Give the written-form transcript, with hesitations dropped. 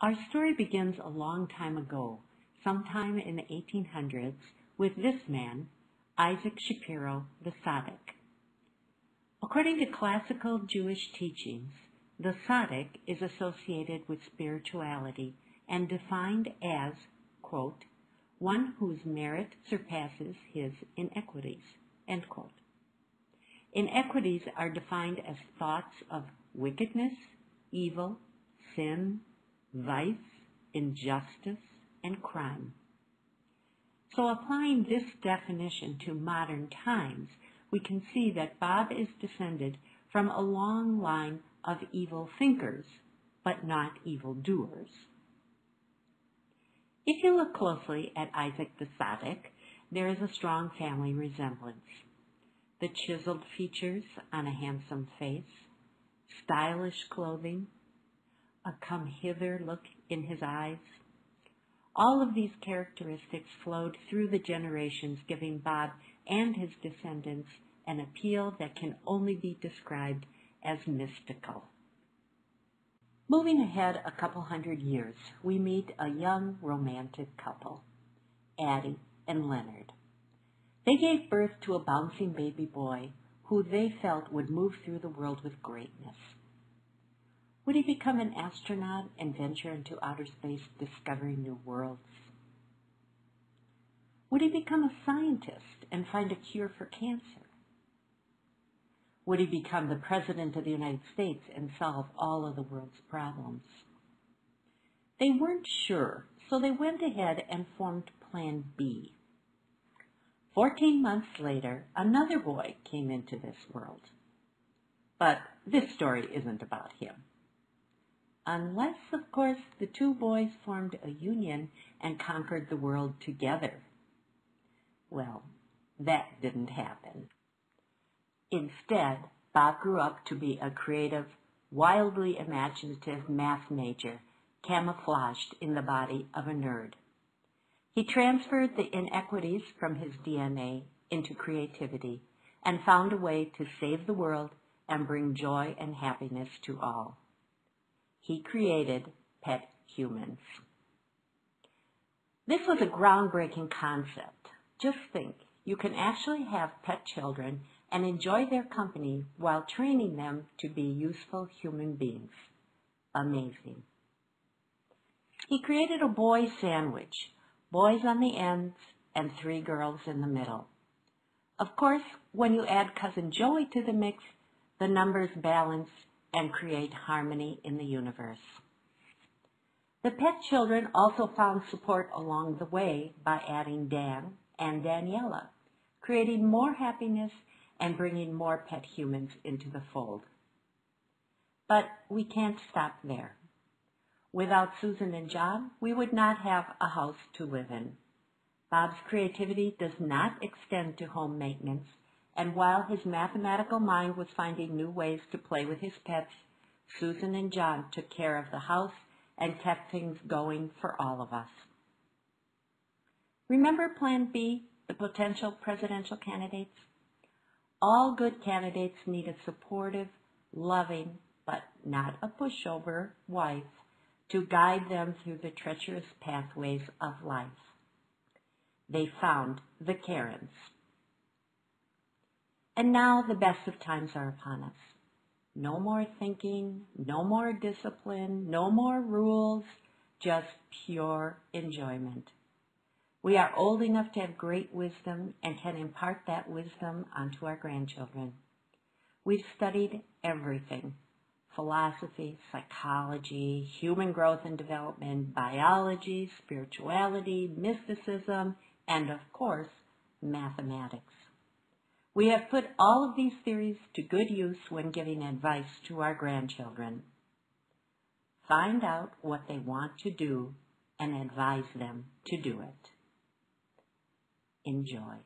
Our story begins a long time ago, sometime in the 1800s, with this man, Isaac Shapiro, the Tzaddik. According to classical Jewish teachings, the Tzaddik is associated with spirituality and defined as, quote, one whose merit surpasses his inequities, end quote. Inequities are defined as thoughts of wickedness, evil, sin, vice, injustice, and crime. So applying this definition to modern times, we can see that Bob is descended from a long line of evil thinkers, but not evil doers. If you look closely at Isaac the Tzaddik, there is a strong family resemblance. The chiseled features on a handsome face, stylish clothing, a come-hither look in his eyes. All of these characteristics flowed through the generations, giving Bob and his descendants an appeal that can only be described as mystical. Moving ahead a couple hundred years, we meet a young romantic couple, Addie and Leonard. They gave birth to a bouncing baby boy who they felt would move through the world with greatness. Would he become an astronaut and venture into outer space discovering new worlds? Would he become a scientist and find a cure for cancer? Would he become the President of the United States and solve all of the world's problems? They weren't sure, so they went ahead and formed Plan B. 14 months later, another boy came into this world. But this story isn't about him. Unless, of course, the two boys formed a union and conquered the world together. Well, that didn't happen. Instead, Bob grew up to be a creative, wildly imaginative math major, camouflaged in the body of a nerd. He transferred the inequities from his DNA into creativity and found a way to save the world and bring joy and happiness to all. He created pet humans. This was a groundbreaking concept. Just think, you can actually have pet children and enjoy their company while training them to be useful human beings. Amazing. He created a boy sandwich, boys on the ends and 3 girls in the middle. Of course, when you add Cousin Joey to the mix, the numbers balance and create harmony in the universe. The pet children also found support along the way by adding Dan and Daniela, creating more happiness and bringing more pet humans into the fold. But we can't stop there. Without Susan and John, we would not have a house to live in. Bob's creativity does not extend to home maintenance, and while his mathematical mind was finding new ways to play with his pets, Susan and John took care of the house and kept things going for all of us. Remember Plan B, the potential presidential candidates? All good candidates need a supportive, loving, but not a pushover wife to guide them through the treacherous pathways of life. They found the Karens. And now the best of times are upon us. No more thinking, no more discipline, no more rules, just pure enjoyment. We are old enough to have great wisdom and can impart that wisdom onto our grandchildren. We've studied everything: philosophy, psychology, human growth and development, biology, spirituality, mysticism, and of course, mathematics. We have put all of these theories to good use when giving advice to our grandchildren. Find out what they want to do and advise them to do it. Enjoy.